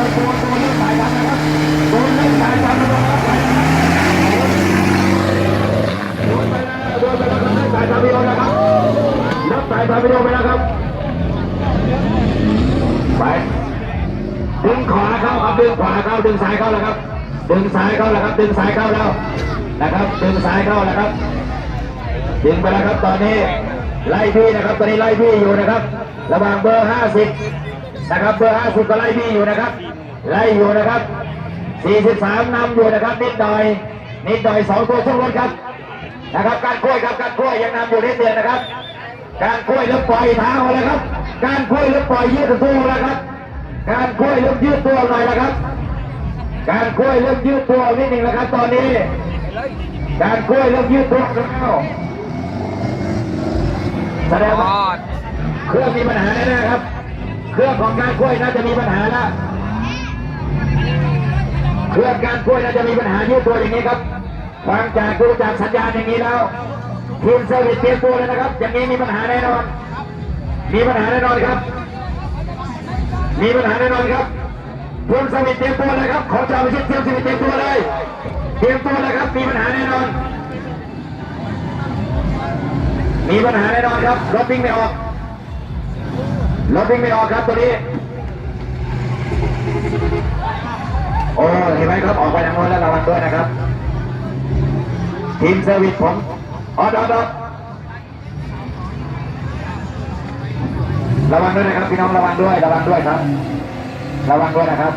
นเล่นสายดำนะครับโดนเล่นสายดำนะครับโดนไปแล้วครับสายดำไปโดนนะครับนับสายดำไปโดนไปแล้วครับไปดึงขวาเข้าครับดึงขวาเข้าดึงซ้ายเข้าแล้วครับดึงซ้ายเข้าแล้วครับดึงซ้ายเข้าแล้วนะครับดึงซ้ายเข้าแล้วครับดึงไปแล้วครับตอนนี้ไล่พี่นะครับตอนนี้ไล่พี่อยู่นะครับระหว่างเบอร์50นะครับเบอร์50ก็ไล่พี่อยู่นะครับไล่อยู่นะครับ43นำอยู่นะครับนิดหน่อย2ตัวช่วงรถครับนะครับการกล้วยครับการกล้วยยังนำอยู่นิดเดียวนะครับการกล้วยแล้วปล่อยเท้าเลยครับการกล้วยแล้วปล่อยยืดตัวแล้วครับการกล้วยเริ่มยืดตัวหน่อยนะครับการกล้วยเริ่มยืดตัวนิดหนึ่งนะครับตอนนี้การกล้วยเริ่มยืดตัวแล้วแสดงว่าเครื่องมีปัญหาแน่ๆครับเครื่องของการกล้วยน่าจะมีปัญหาแล้วเครื่องการกล้วยน่าจะมีปัญหายืดตัวอย่างนี้ครับฟังจากดูจากสัญญาณอย่างนี้แล้วทีมเซอร์วิสเตรียมตัวเลยนะครับอย่างนี้มีปัญหาแน่นอนมีปัญหาแน่นอนครับมีปัญหาแน่นอนครับทีมเซอร์วิสเตรียมตัวเลยครับขอชาววิชิตทีมเซอร์วิสเตรียมตัวเลยเตรียมตัวเลยครับมีปัญหาแน่นอนมีปัญหาแน่นอนครับรถวิ่งไม่ออกครับตัวนี้โอ้เห็นไหมครับออกไปทางโน้นแล้วระวังด้วยนะครับทีมเซอร์วิสผมออดระวังด้วยนะครับพี่น้องระวังด้วยครับระวังด้วยนะครับ